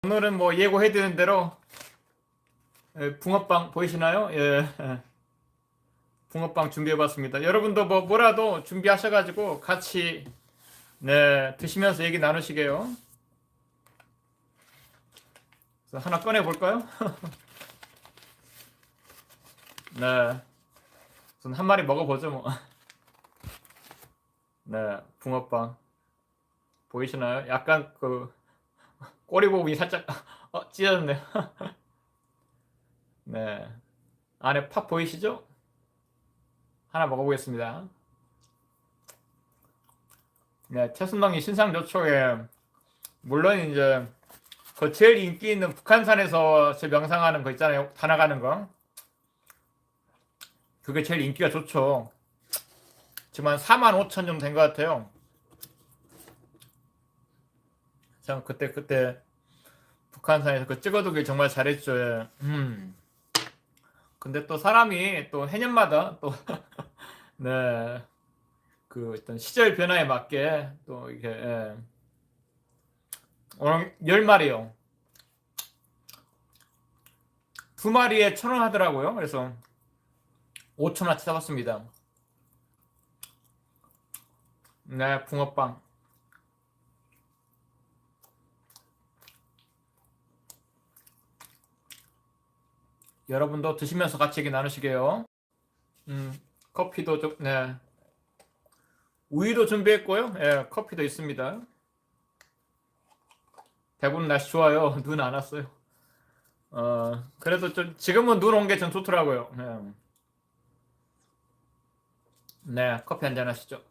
오늘은 뭐 예고해드린 대로 붕어빵 보이시나요? 예, 붕어빵 준비해봤습니다. 여러분도 뭐라도 준비하셔가지고 같이 네 드시면서 얘기 나누시게요. 그래서 하나 꺼내 볼까요? 네, 우선 한 마리 먹어보죠 뭐. 네, 붕어빵 보이시나요? 약간 그 꼬리 부분이 살짝 찢어졌네요. 네, 안에 팥 보이시죠? 하나 먹어보겠습니다. 네, 채순당이 신상 조초에 물론 이제 그 제일 인기 있는 북한산에서 제 명상하는 거 있잖아요. 다 나가는 거. 그게 제일 인기가 좋죠. 지금 한 45,000 정도 된 것 같아요. 참 그때 북한산에서 그 찍어두길 정말 잘했죠. 예. 근데 또 사람이 또 해년마다 또 네, 그 어떤 시절 변화에 맞게 또 이게 예. 오늘 10마리요. 2마리에 1,000원 하더라고요. 그래서 5,000원어치 사봤습니다. 네, 붕어빵. 여러분도 드시면서 같이 얘기 나누시게요. 커피도 좀, 네. 우유도 준비했고요. 예, 커피도 있습니다. 대구는 날씨 좋아요. 눈 안 왔어요. 그래도 좀, 지금은 눈 온 게 좀 좋더라고요. 네. 네, 커피 한잔 하시죠.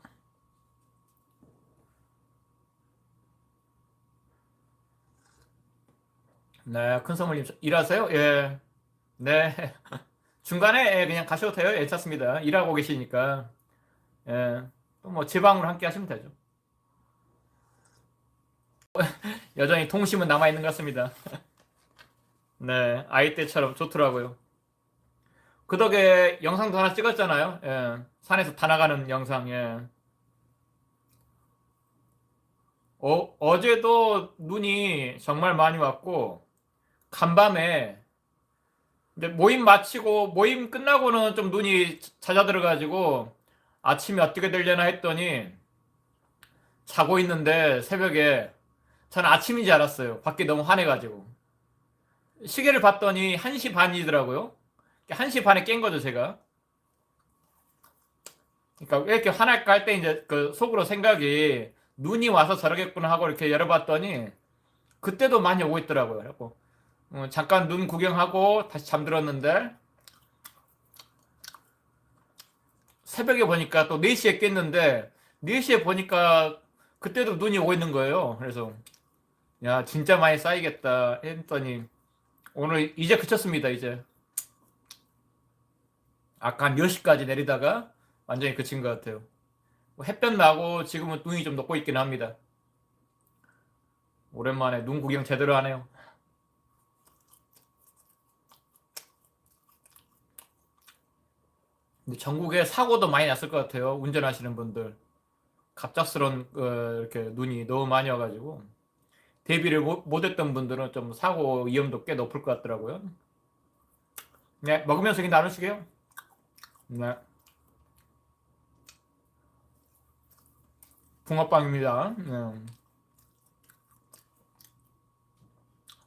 네, 큰 선물님, 일하세요? 예. 네. 중간에 예, 그냥 가셔도 돼요. 괜찮습니다. 일하고 계시니까. 예. 또 뭐, 지방으로 함께 하시면 되죠. 여전히 통심은 남아있는 것 같습니다. 네, 아이 때처럼 좋더라고요. 그 덕에 영상도 하나 찍었잖아요. 예. 산에서 다 나가는 영상, 예. 어제도 눈이 정말 많이 왔고, 간밤에, 이제 모임 마치고, 모임 끝나고는 좀 눈이 잦아들어가지고, 아침에 어떻게 되려나 했더니, 자고 있는데, 새벽에, 저는 아침인 줄 알았어요. 밖에 너무 환해가지고. 시계를 봤더니 1시 반이더라고요. 1시 반에 깬 거죠, 제가. 그러니까 왜 이렇게 화날까 할 때 이제 그 속으로 생각이 눈이 와서 저러겠구나 하고 이렇게 열어봤더니 그때도 많이 오고 있더라고요. 그래고 잠깐 눈 구경하고 다시 잠들었는데 새벽에 보니까 또 4시에 깼는데 4시에 보니까 그때도 눈이 오고 있는 거예요. 그래서 야 진짜 많이 쌓이겠다 했더니 오늘 이제 그쳤습니다. 이제 아까 한 10시까지 내리다가 완전히 그친 것 같아요. 뭐 햇볕 나고 지금은 눈이 좀 녹고 있긴 합니다. 오랜만에 눈 구경 제대로 하네요. 근데 전국에 사고도 많이 났을 것 같아요. 운전하시는 분들. 갑작스러운 이렇게 눈이 너무 많이 와가지고 대비를 못했던 분들은 좀 사고 위험도 꽤 높을 것 같더라고요. 네, 먹으면서 얘기 나누시게요. 네, 붕어빵입니다.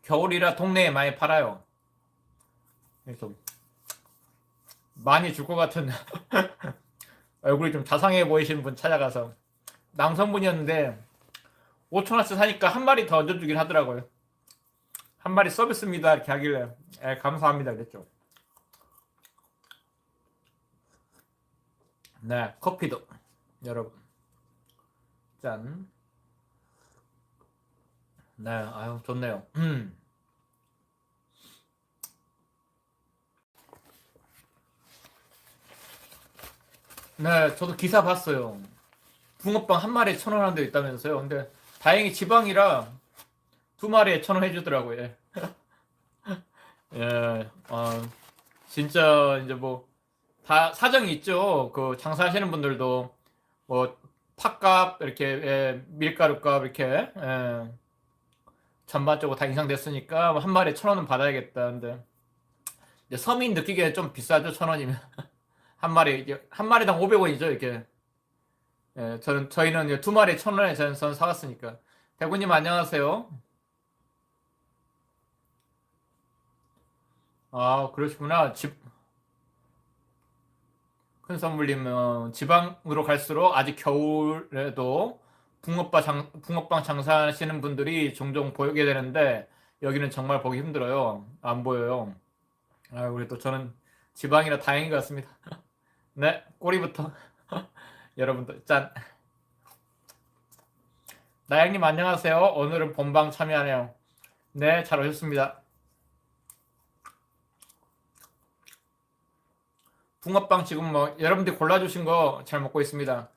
겨울이라 동네에 많이 팔아요. 그래서 많이 줄 것 같은 얼굴이 좀 자상해 보이시는 분 찾아가서 남성분이었는데 5,000원어치 사니까 한 마리 더 얹어주긴 하더라고요. 한 마리 서비스입니다 이렇게 하길래 감사합니다 그랬죠. 네, 커피도 여러분 짠. 네, 아유 좋네요. 네, 저도 기사 봤어요. 붕어빵 한 마리에 1,000원 하는 데 있다면서요. 근데 다행히 지방이라 2마리에 1,000원 해주더라고요. 예, 예, 진짜 이제 뭐 다 사정이 있죠. 그 장사하시는 분들도 뭐 팥값 이렇게 예, 밀가루값 이렇게 예, 전반적으로 다 인상됐으니까 한 마리에 1,000원은 받아야겠다. 근데 이제 서민 느끼기에 좀 비싸죠, 1,000원이면. 한 마리, 이제 한 마리당 500원이죠, 이렇게. 예, 저희는 이제 두 마리에 1,000원에 저는 사왔으니까. 대구님 안녕하세요. 아, 그러시구나. 큰 선물님, 지방으로 갈수록 아직 겨울에도 붕어빵 장사하시는 분들이 종종 보이게 되는데, 여기는 정말 보기 힘들어요. 안 보여요. 아, 그래도 저는 지방이라 다행인 것 같습니다. 네, 꼬리부터. 여러분들, 짠. 나영님 안녕하세요. 오늘은 본방 참여하네요. 네, 잘 오셨습니다. 붕어빵 지금 뭐 여러분들이 골라주신 거 잘 먹고 있습니다.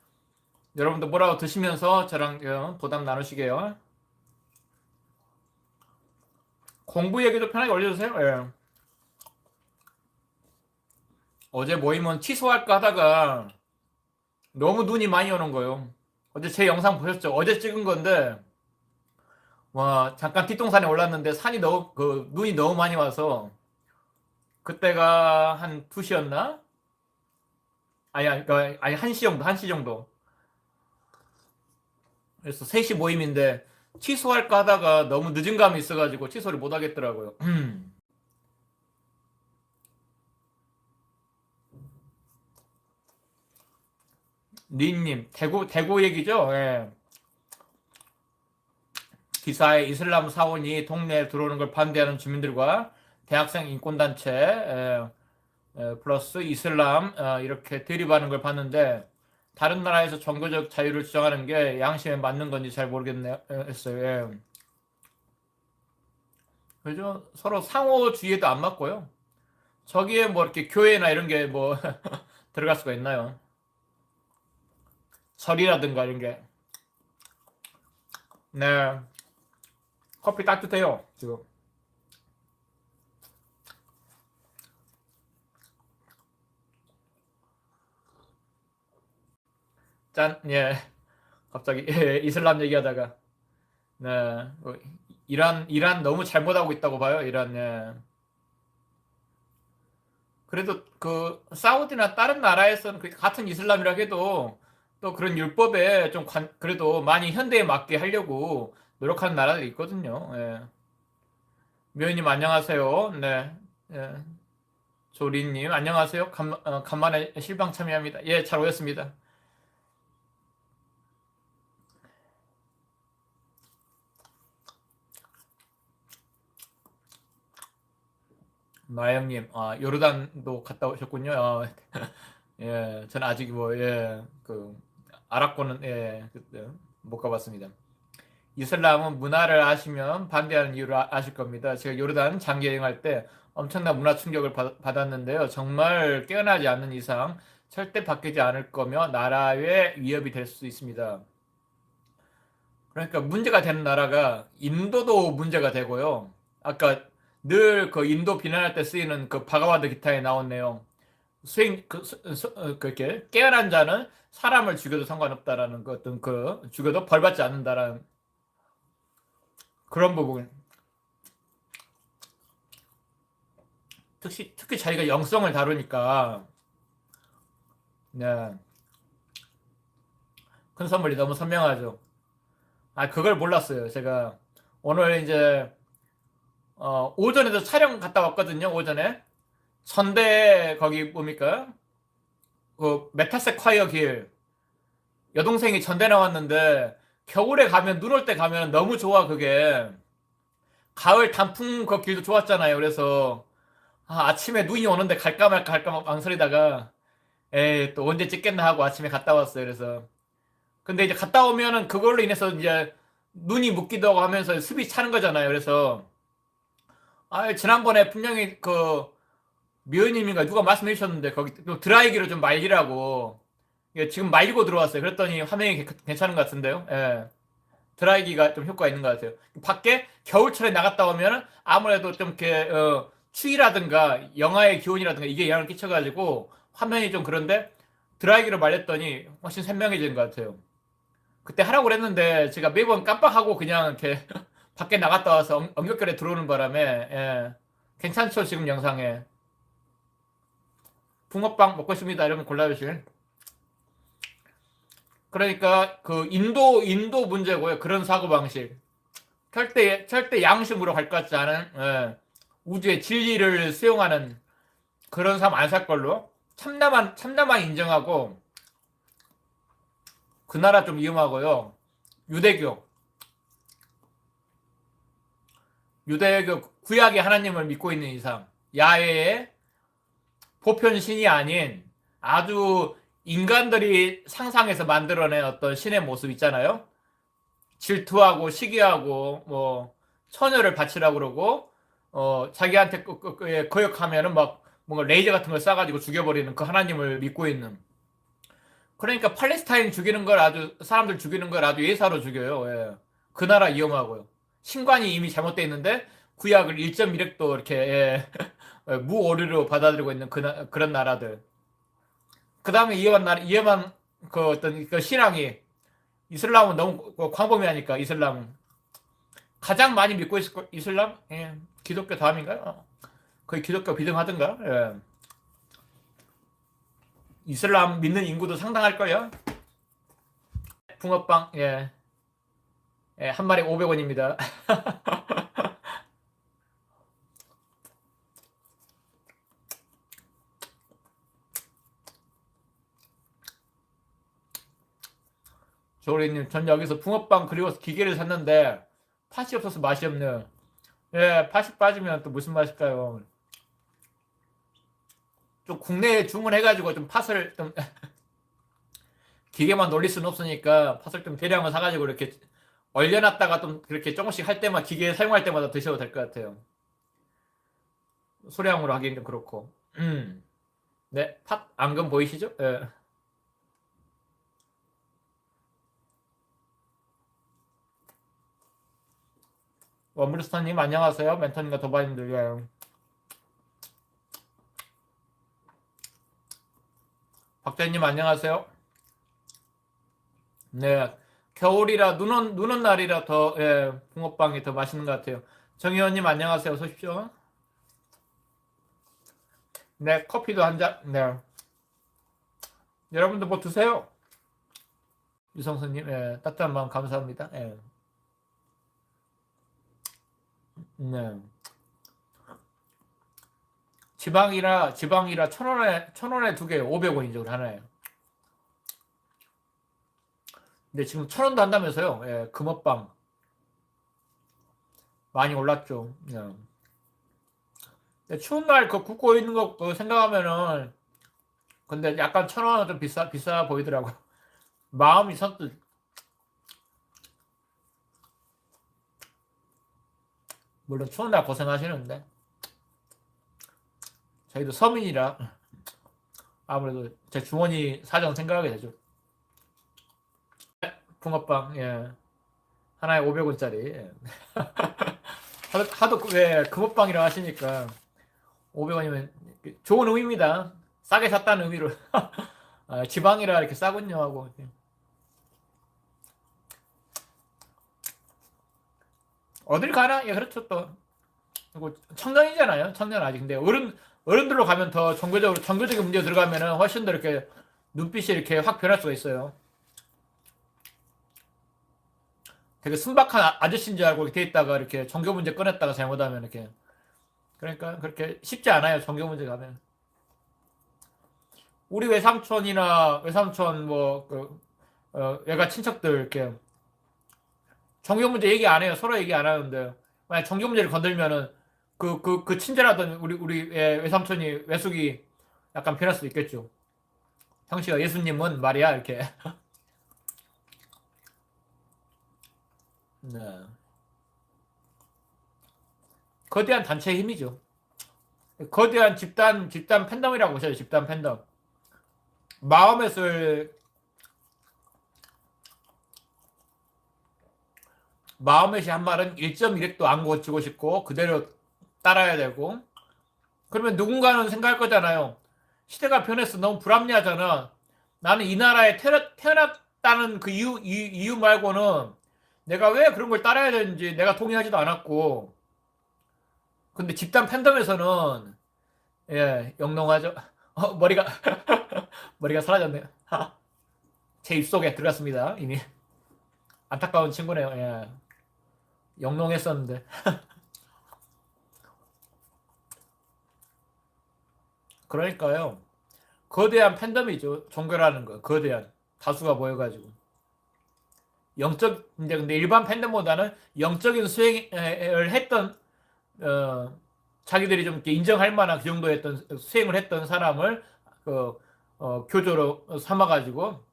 여러분들 뭐라고 드시면서 저랑 보담 나누시게요. 공부 얘기도 편하게 올려주세요. 예. 어제 모임은 취소할까 하다가 너무 눈이 많이 오는 거예요. 어제 제 영상 보셨죠? 어제 찍은 건데 와 잠깐 뒷동산에 올랐는데 눈이 너무 많이 와서 그때가 한 2시였나? 아니 1시 정도. 그래서 3시 모임인데 취소할까 하다가 너무 늦은 감이 있어가지고 취소를 못 하겠더라고요. 니님, 대구 얘기죠? 예. 기사에 이슬람 사원이 동네에 들어오는 걸 반대하는 주민들과 대학생 인권단체, 플러스 이슬람, 이렇게 대립하는 걸 봤는데, 다른 나라에서 종교적 자유를 주장하는 게 양심에 맞는 건지 잘 모르겠네요. 했어요. 예. 그죠? 서로 상호주의에도 안 맞고요. 저기에 뭐 이렇게 교회나 이런 게 뭐 들어갈 수가 있나요? 절이라든가 이런 게. 네. 커피 따뜻해요, 지금. 짠, 예. 갑자기, 예, 이슬람 얘기하다가. 네. 이란 너무 잘못하고 있다고 봐요, 이란, 예. 그래도 그, 사우디나 다른 나라에서는 같은 이슬람이라 해도 또 그런 율법에 좀 그래도 많이 현대에 맞게 하려고 노력하는 나라들이 있거든요, 예. 묘희님 안녕하세요. 네. 예. 조리님 안녕하세요. 간만에 실방 참여합니다. 예, 잘 오셨습니다. 나영님, 요르단도 갔다 오셨군요. 예, 저는 아직 뭐, 예, 아랍권은, 예, 못 가봤습니다. 이슬람은 문화를 아시면 반대하는 이유를 아실 겁니다. 제가 요르단 장기 여행할 때 엄청난 문화 충격을 받았는데요. 정말 깨어나지 않는 이상 절대 바뀌지 않을 거며 나라의 위협이 될 수 있습니다. 그러니까 문제가 되는 나라가 인도도 문제가 되고요. 아까 늘 그 인도 비난할 때 쓰이는 그 바가바드 기타에 나온 내용. 그렇게 깨어난 자는 사람을 죽여도 상관없다라는 그 어떤 죽여도 벌받지 않는다라는 그런 부분. 특히 자기가 영성을 다루니까, 네. 큰 선물이 너무 선명하죠. 그걸 몰랐어요. 제가 오늘 이제, 오전에도 촬영 갔다 왔거든요. 오전에. 천대, 거기 뭡니까? 그, 메타세콰이어 길. 여동생이 전대 나왔는데, 겨울에 가면, 눈 올 때 가면 너무 좋아, 그게. 가을 단풍 그 길도 좋았잖아요. 그래서, 아침에 눈이 오는데 갈까 말까 망설이다가, 에이, 또 언제 찍겠나 하고 아침에 갔다 왔어요. 그래서. 근데 이제 갔다 오면은 그걸로 인해서 이제 눈이 묻기도 하고 하면서 습이 차는 거잖아요. 그래서, 지난번에 분명히 미연님인가 누가 말씀해 주셨는데, 거기 드라이기로 좀 말리라고. 이게 지금 말리고 들어왔어요. 그랬더니 화면이 괜찮은 것 같은데요. 예. 드라이기가 좀 효과가 있는 것 같아요. 밖에 겨울철에 나갔다 오면은 아무래도 좀 이렇게, 추위라든가 영하의 기온이라든가 이게 영향을 끼쳐가지고 화면이 좀 그런데 드라이기로 말렸더니 훨씬 선명해진 것 같아요. 그때 하라고 그랬는데 제가 매번 깜빡하고 그냥 이렇게 밖에 나갔다 와서 엄격결에 들어오는 바람에 예. 괜찮죠 지금 영상에 붕어빵 먹고 싶습니다 이러면 골라주실. 그러니까 그 인도 문제고요. 그런 사고방식 절대 양심으로 갈 것 같지 않은 예. 우주의 진리를 수용하는 그런 사람 안 살 걸로. 참나만 인정하고 그 나라 좀 위험하고요. 유대교 구약의 하나님을 믿고 있는 이상 야훼의 보편 신이 아닌 아주 인간들이 상상해서 만들어낸 어떤 신의 모습 있잖아요. 질투하고 시기하고 뭐 처녀를 바치라고 그러고 자기한테 거역하면은 막 뭔가 레이저 같은 걸 쏴가지고 죽여버리는 그 하나님을 믿고 있는. 그러니까 팔레스타인 죽이는 걸 아주 사람들 죽이는 걸 아주 예사로 죽여요. 예. 그 나라 위험하고요. 신관이 이미 잘못되어 있는데 구약을 1.1핵도 이렇게 무오류로 받아들이고 있는 그런 나라들. 그 다음에 이해만 그 어떤 그 신앙이 이슬람은 너무 광범위하니까 이슬람은 가장 많이 믿고 있을 거 이슬람? 예. 기독교 다음인가요? 거의 기독교 비등하던가? 예. 이슬람 믿는 인구도 상당할걸요? 붕어빵, 예. 예, 한 마리 500원입니다. 조리님, 전 여기서 붕어빵 그리워서 기계를 샀는데 팥이 없어서 맛이 없네요. 예, 팥이 빠지면 또 무슨 맛일까요? 좀 국내에 주문해가지고 좀 팥을 좀 기계만 놀릴 수는 없으니까 팥을 좀 대량을 사가지고 이렇게 얼려놨다가 좀 그렇게 조금씩 할 때만 기계 사용할 때마다 드셔도 될 것 같아요. 소량으로 하기엔 좀 그렇고. 네, 팥 앙금 보이시죠? 예. 원블스타님 안녕하세요. 멘토님과 도바님들. 예. 박재님 안녕하세요. 네, 겨울이라 눈 오는 날이라 더 예, 붕어빵이 더 맛있는 것 같아요. 정의원님 안녕하세요. 어서 오십시오. 네, 커피도 한 잔. 네, 여러분도 뭐 드세요. 유성선님, 예, 따뜻한 마음 감사합니다. 예. 네. 지방이라 1,000원에 두 개 500원이죠, 우리 하나에. 근데 지금 1,000원도 한다면서요. 예, 금어빵 많이 올랐죠. 예. 근데 추운 날 그 굽고 있는 거 그거 생각하면은 근데 약간 1,000원은 좀 비싸 보이더라고. 마음이 선뜻. 물론 추운 날 고생하시는데 저희도 서민이라 아무래도 제 주머니 사정 생각하게 되죠. 붕어빵, 예. 하나에 500원짜리. 예. 하도 왜 금어빵이라 하시니까 500원이면 좋은 의미입니다. 싸게 샀다는 의미로. 아, 지방이라 이렇게 싸군요 하고. 어딜 가나? 예, 그렇죠 또. 그리고 청년이잖아요. 청년 아직. 근데 어른들로 가면 더 종교적인 문제 들어가면은 훨씬 더 이렇게 눈빛이 이렇게 확 변할 수가 있어요. 되게 순박한 아저씨인 줄 알고 이렇게 돼 있다가 이렇게 종교 문제 꺼냈다가 잘못하면 이렇게. 그러니까 그렇게 쉽지 않아요. 종교 문제 가면. 우리 외삼촌 뭐 외가 친척들 이렇게 종교 문제 얘기 안 해요. 서로 얘기 안 하는데 만약 종교 문제를 건들면은 그 친절하던 우리 외삼촌이 외숙이 약간 변할 수도 있겠죠. 형씨가 예수님은 말이야 이렇게. 네. 거대한 단체의 힘이죠. 거대한 집단 팬덤이라고 보셔요. 집단 팬덤. 마음의 한 말은 1.1핵도 안 고치고 싶고 그대로 따라야 되고 그러면 누군가는 생각할 거잖아요. 시대가 변했어. 너무 불합리하잖아. 나는 이 나라에 태어났다는 그 이유 말고는 내가 왜 그런 걸 따라야 되는지 내가 동의하지도 않았고, 근데 집단 팬덤에서는, 예, 영롱하죠. 머리가, 머리가 사라졌네요. 제 입속에 들어갔습니다, 이미. 안타까운 친구네요, 예. 영롱했었는데. 그러니까요. 거대한 팬덤이죠. 종교라는 거. 거대한. 다수가 모여가지고. 이제 근데 일반 팬덤보다는 영적인 수행을 했던, 어, 자기들이 좀 이렇게 인정할 만한 그 정도 했던, 수행을 했던 사람을, 그, 교조로 삼아가지고,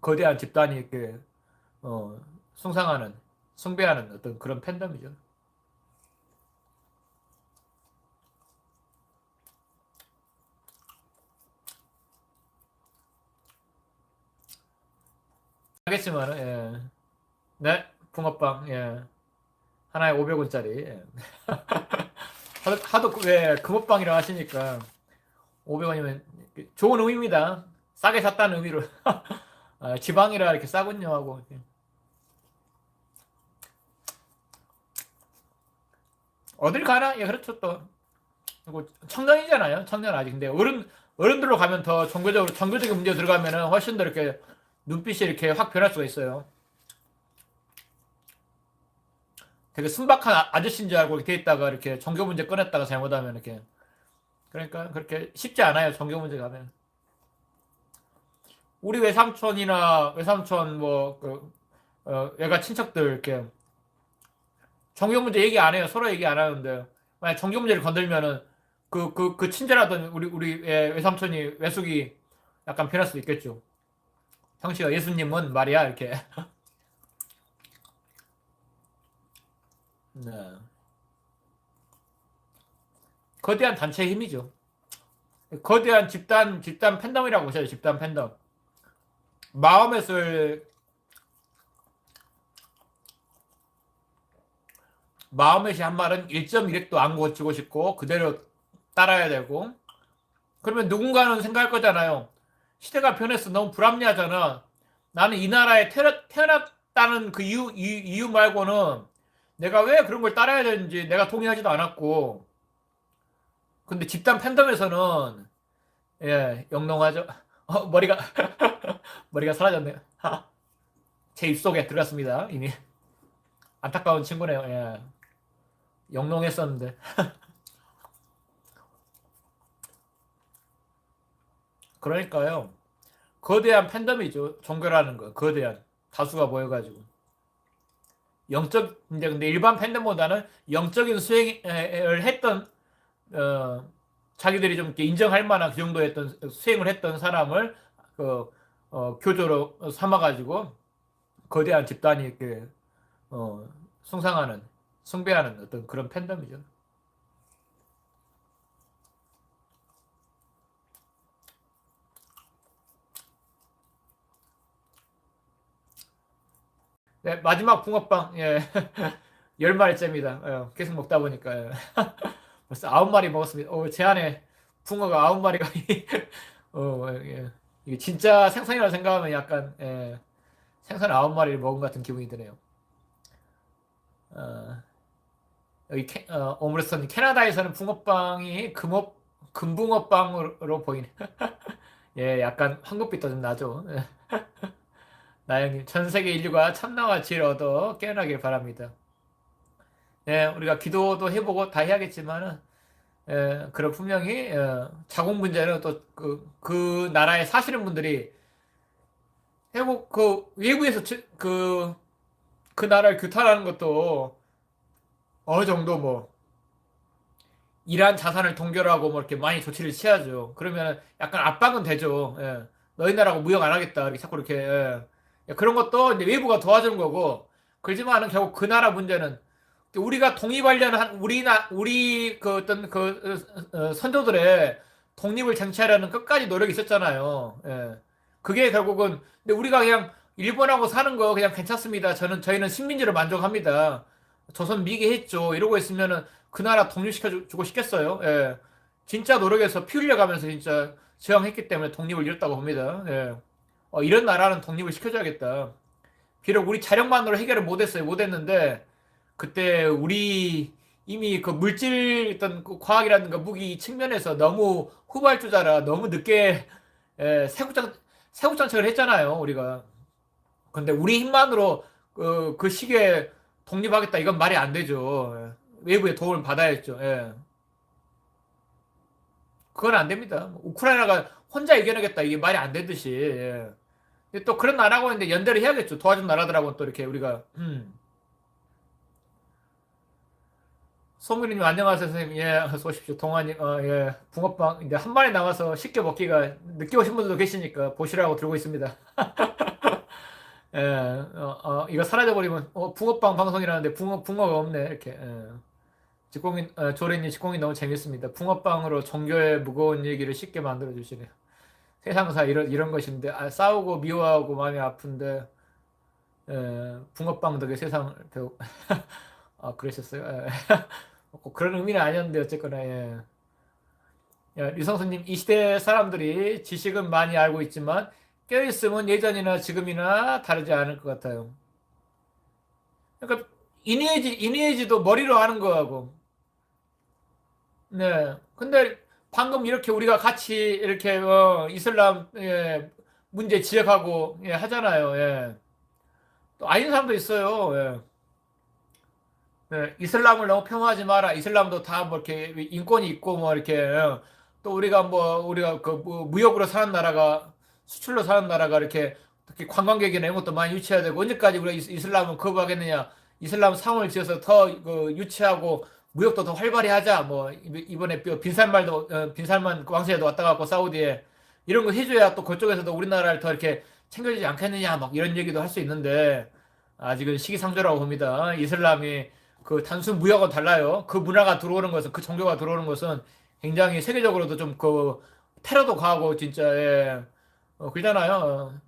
거대한 집단이 이렇게, 어, 숭상하는, 숭배하는 어떤 그런 팬덤이죠. 하겠지만은, 예. 네, 붕어빵, 예. 하나에 500원짜리. 예. 하도 왜 금호빵이라 하시니까 500원이면 좋은 의미입니다. 싸게 샀다는 의미로. 아, 지방이라 이렇게 싸군요 하고. 어딜 가나? 예, 그렇죠 또. 그리고 청년이잖아요. 청년 아직. 근데 어른들로 가면 더 종교적인 문제 들어가면은 훨씬 더 이렇게 눈빛이 이렇게 확 변할 수가 있어요. 되게 순박한 아저씨인 줄 알고 이렇게 돼 있다가 이렇게 종교 문제 꺼냈다가 잘못하면 이렇게. 그러니까 그렇게 쉽지 않아요. 종교 문제 가면. 우리 외삼촌 뭐, 외가 친척들 이렇게 종교 문제 얘기 안 해요. 서로 얘기 안 하는데. 만약 종교 문제를 건들면은 그 친절하던 우리 외삼촌이 외숙이 약간 변할 수도 있겠죠. 형씨가 예수님은 말이야 이렇게. 네. 거대한 단체의 힘이죠. 거대한 집단 팬덤이라고 보셔요. 집단 팬덤. 마음에서 마음에서 한 말은 1.1핵도 안 고치고 싶고 그대로 따라야 되고 그러면 누군가는 생각할 거잖아요. 시대가 변했어. 너무 불합리하잖아. 나는 이 나라에 태어났다는 그 이유 말고는 내가 왜 그런 걸 따라야 되는지 내가 동의하지도 않았고 근데 집단 팬덤에서는 예, 영롱하죠. 머리가 머리가 사라졌네요. 제 입속에 들어갔습니다. 이미. 안타까운 친구네요. 예. 영롱했었는데. 그러니까요. 거대한 팬덤이죠. 종교라는 거. 거대한. 다수가 모여가지고. 이제 근데 일반 팬덤보다는 영적인 수행을 했던, 어, 자기들이 좀 이렇게 인정할 만한 그 정도 했던, 수행을 했던 사람을, 교조로 삼아가지고, 거대한 집단이 이렇게, 어, 숭상하는, 숭배하는 어떤 그런 팬덤이죠. 네, 마지막 붕어빵, 예. 10마리째입니다. 계속 먹다 보니까. 예. 벌써 9마리 먹었습니다. 제 안에 붕어가 9마리가, 예. 이게 진짜 생선이라고 생각하면 약간, 예. 생선 9마리를 먹은 것 같은 기분이 드네요. 어, 여기, 오므르스님, 캐나다에서는 붕어빵이 금붕어빵으로 보이네. 예, 약간 황급빛도 좀 나죠. 예. 나영님, 전 세계 인류가 참나와 지혜를 얻어 깨어나길 바랍니다. 예, 우리가 기도도 해보고 다 해야겠지만은, 예, 그럼 분명히, 자국 문제는 또 그 나라에 사시는 분들이 해고, 외부에서 그 나라를 규탄하는 것도 어느 정도 뭐, 이러한 자산을 동결하고 뭐 이렇게 많이 조치를 취하죠. 그러면 약간 압박은 되죠. 예. 너희 나라하고 무역 안 하겠다. 이렇게 자꾸 이렇게, 예. 예, 그런 것도 이제 외부가 도와주는 거고, 그렇지만은 결국 그 나라 문제는 우리가 독립하려는 우리 그 어떤 선조들의 독립을 쟁취하려는 끝까지 노력이 있었잖아요. 예. 그게 결국은 근데 우리가 그냥 일본하고 사는 거 그냥 괜찮습니다. 저희는 식민지로 만족합니다. 조선 미개했죠. 이러고 있으면은 그 나라 독립시켜 주고 싶겠어요. 예. 진짜 노력해서 피 흘려가면서 진짜 저항했기 때문에 독립을 이뤘다고 봅니다. 예. 이런 나라는 독립을 시켜줘야겠다. 비록 우리 자력만으로 해결을 못했어요. 못했는데 그때 우리 이미 그 물질 어떤 그 과학이라든가 무기 측면에서 너무 후발주자라 너무 늦게 세국정책을 했잖아요. 우리가. 근데 우리 힘만으로 그 시기에 독립하겠다 이건 말이 안 되죠. 외부의 도움을 받아야죠. 예. 그건 안 됩니다. 우크라이나가 혼자 이겨내겠다 이게 말이 안 되듯이. 예. 근데 또 그런 나라고 있는데 연대를 해야겠죠. 도와준 나라들하고는 또 이렇게 우리가. 송민님 안녕하세요 선생님. 예, 어서 오십시오. 동환님, 예, 붕어빵 이제 한 마리 남아서 쉽게 먹기가 늦게 오신 분들도 계시니까 보시라고 들고 있습니다. 예, 이거 사라져버리면 붕어빵 방송이라는데 붕어가 없네 이렇게. 예. 직공인 조례님 직공이 너무 재밌습니다. 붕어빵으로 종교의 무거운 얘기를 쉽게 만들어 주시네요. 세상사 이런 것인데 싸우고 미워하고 마음이 아픈데 붕어빵 덕에 세상을 배우. 그러셨어요? 예. 꼭 그런 의미는 아니었는데 어쨌거나 예. 예, 류성수님 이 시대 사람들이 지식은 많이 알고 있지만 껴있음은 예전이나 지금이나 다르지 않을 것 같아요. 그러니까 이니에지도 머리로 하는 거하고 네. 근데 방금 이렇게 우리가 같이 이렇게 이슬람 문제 지적하고 하잖아요. 예. 또 아닌 사람도 있어요. 예. 네, 이슬람을 너무 폄하하지 마라. 이슬람도 다 뭐 이렇게 인권이 있고 뭐 이렇게 또 우리가 그뭐 무역으로 사는 나라가 수출로 사는 나라가 이렇게 특히 관광객이나 이런 것도 많이 유치해야 되고 언제까지 우리가 이슬람은 거부하겠느냐? 이슬람 상을 지어서 더 유치하고 무역도 더 활발히 하자. 뭐 이번에 빈살만 왕세자도 왔다 갔고 사우디에 이런 거 해줘야 또 그쪽에서도 우리나라를 더 이렇게 챙겨주지 않겠느냐? 막 이런 얘기도 할 수 있는데 아직은 시기상조라고 봅니다. 이슬람이 그 단순 무역은 달라요. 그 문화가 들어오는 것은 그 종교가 들어오는 것은 굉장히 세계적으로도 좀 그 테러도 가하고 진짜 그러잖아요.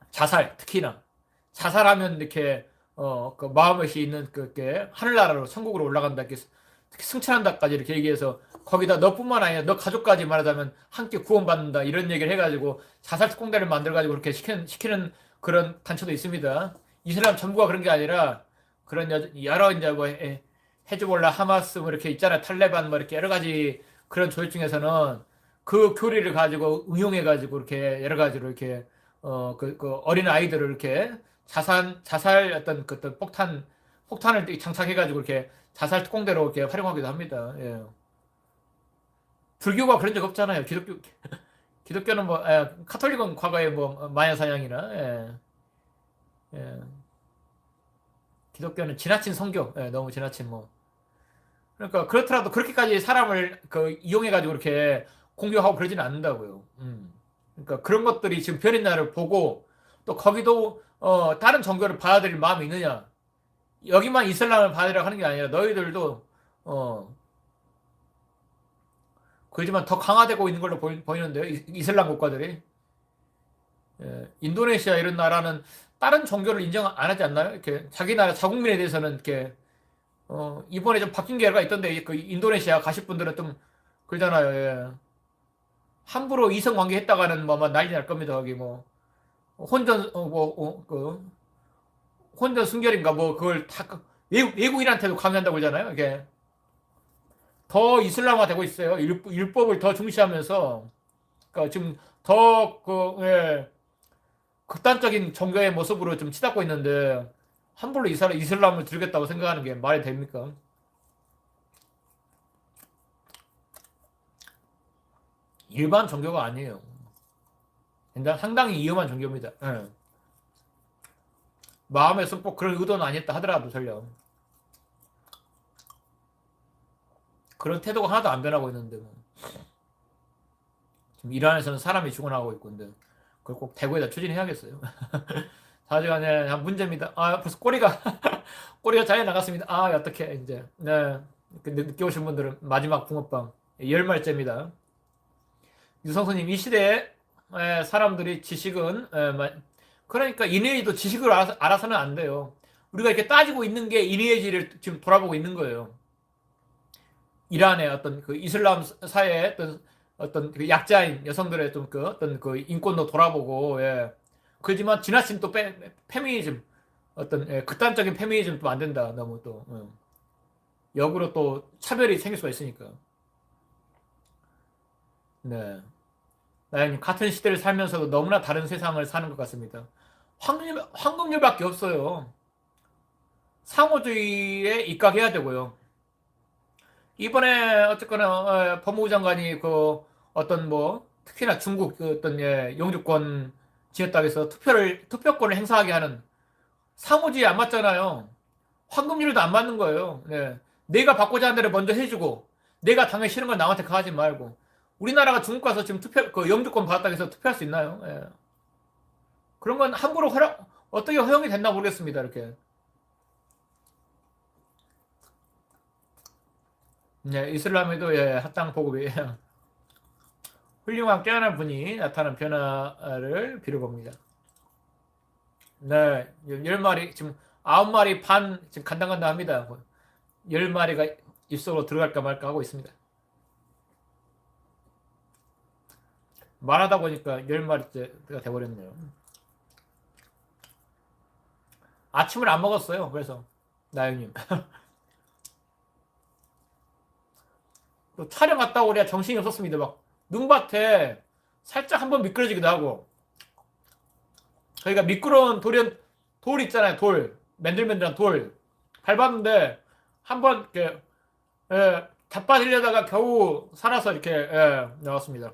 자살 특히나 자살하면 이렇게 그 마음에서 있는 그게 하늘나라로 천국으로 올라간다 이렇게 특히 승천한다까지 이렇게 얘기해서 거기다 너뿐만 아니라 너 가족까지 말하자면 함께 구원받는다 이런 얘기를 해가지고 자살 특공대를 만들어가지고 그렇게 시키는 그런 단체도 있습니다. 이슬람 전부가 그런 게 아니라 그런 여러 이제 뭐 헤즈볼라 하마스 뭐 이렇게 있잖아요. 탈레반 뭐 이렇게 여러 가지 그런 조직 중에서는 그 교리를 가지고 응용해 가지고 이렇게 여러 가지로 이렇게 그 어린 아이들을 이렇게 자살 어떤 어떤 폭탄을 장착해 가지고 이렇게 자살 특공대로 이렇게 활용하기도 합니다. 예. 불교가 그런 적 없잖아요. 기독교는 뭐 카톨릭은 과거에 뭐 마야 사냥이나 예. 기독교는 지나친 성교, 너무 지나친 뭐. 그러니까 그렇더라도 그렇게까지 사람을 이용해가지고 이렇게 공격하고 그러지는 않는다고요. 그러니까 그런 것들이 지금 변인 나를 보고 또 거기도 다른 종교를 받아들일 마음이 있느냐? 여기만 이슬람을 받아들이라고 하는 게 아니라 너희들도 그렇지만 더 강화되고 있는 걸로 보이는데요. 이슬람 국가들이. 인도네시아 이런 나라는 다른 종교를 인정 안 하지 않나요? 이렇게 자기 나라 자국민에 대해서는 이렇게 이번에 좀 바뀐 게가 있던데 그 인도네시아 가실 분들은 좀 그러잖아요. 예. 함부로 이성 관계 했다가는 뭐 난리 날 겁니다. 거기 뭐 혼전 그 혼전 순결인가 뭐 그걸 다 외국인한테도 강요한다고 그러잖아요. 이게 더 이슬람화 되고 있어요. 율법을 더 중시하면서 그러니까 지금 더 극단적인 종교의 모습으로 좀 치닫고 있는데 함부로 이슬람을 들겠다고 생각하는 게 말이 됩니까? 일반 종교가 아니에요. 상당히 위험한 종교입니다. 예. 마음에서 꼭 그런 의도는 아니었다 하더라도 설령 그런 태도가 하나도 안 변하고 있는데 뭐. 지금 이란에서는 사람이 죽어나가고 있고 근데 그걸 꼭 대구에다 추진해야겠어요. 사실간에 문제입니다. 벌써 꼬리가 잘려 나갔습니다. 어떻게 이제 네. 근데 늦게 오신 분들은 마지막 붕어빵 10말째입니다. 유성수님 이 시대에 사람들이 지식은 그러니까 인해지도 지식을 알아서는 안 돼요. 우리가 이렇게 따지고 있는 게 인해지를 지금 돌아보고 있는 거예요. 이란의 어떤 그 이슬람 사회의 어떤 그 약자인 여성들의 좀 그 어떤 그 인권도 돌아보고 그렇지만 지나친 또 페미니즘, 어떤 극단적인 페미니즘 또 안 된다. 너무 또 역으로 또 차별이 생길 수가 있으니까. 네. 나연님 같은 시대를 살면서도 너무나 다른 세상을 사는 것 같습니다. 황금률밖에 없어요. 상호주의에 입각해야 되고요. 이번에 어쨌거나 법무부 장관이 그 어떤 뭐 특히나 중국 그 어떤 영주권 지역당에서 투표권을 행사하게 하는 상호주의 안 맞잖아요. 황금률도 안 맞는 거예요. 네. 내가 받고자 하는 데를 먼저 해주고 내가 당하기 싫은 건 남한테 가하지 말고 우리나라가 중국 가서 지금 그 영주권 받았다고 해서 투표할 수 있나요? 예. 그런 건 함부로 어떻게 허용이 됐나 모르겠습니다. 이렇게. 네, 이슬람에도 합당 보급이 훌륭한 깨어난 분이 나타난 변화를 비춰봅니다. 네, 10마리, 지금 9마리 반, 지금 간당간당 합니다. 10마리가 입속으로 들어갈까 말까 하고 있습니다. 말하다 보니까 10마리째가 돼버렸네요. 아침을 안 먹었어요. 그래서, 나영님. 또 촬영 갔다 오랴 정신이 없었습니다. 막, 눈밭에 살짝 한번 미끄러지기도 하고, 저희가 미끄러운 돌 있잖아요. 돌. 맨들맨들한 돌. 밟았는데, 한번 이렇게, 자빠지려다가 겨우 살아서 이렇게, 나왔습니다.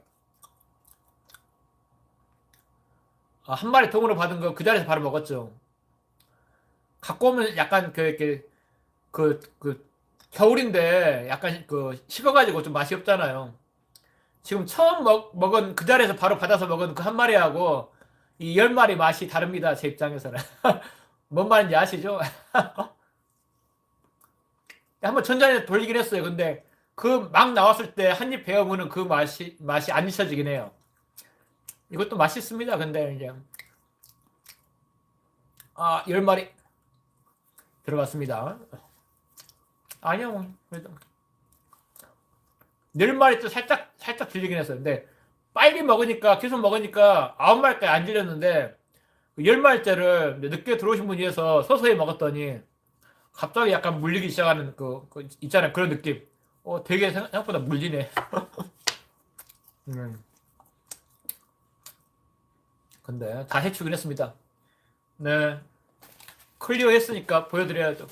아, 한 마리 통으로 받은 거 그 자리에서 바로 먹었죠. 갖고 오면 약간 이렇게, 겨울인데 약간 식어가지고 좀 맛이 없잖아요. 지금 처음 먹은 그 자리에서 바로 받아서 먹은 그 한 마리하고 이 10마리 맛이 다릅니다. 제 입장에서는. 뭔 말인지 아시죠? 한번 전자레인지 돌리긴 했어요. 근데 그 막 나왔을 때 한 입 베어무는 그 맛이 안 잊혀지긴 해요. 이것도 맛있습니다. 근데 이제 10마리 들어갔습니다. 아니요, 뭐, 그래도 10마리도 살짝 질리긴 했어요. 근데 빨리 먹으니까 계속 먹으니까 9마리까지 안 질렸는데 10마리째를 늦게 들어오신 분이 해서 서서히 먹었더니 갑자기 약간 물리기 시작하는 있잖아요. 그런 느낌. 되게 생각보다 물리네. 근데 다 해치우긴 했습니다. 네. 클리어 했으니까 보여드려야죠.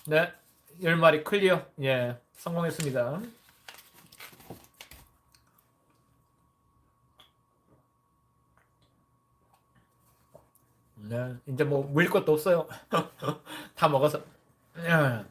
네. 10마리 클리어. 예. 성공했습니다. 네. 이제 뭐 물릴 것도 없어요. 다 먹어서. 예.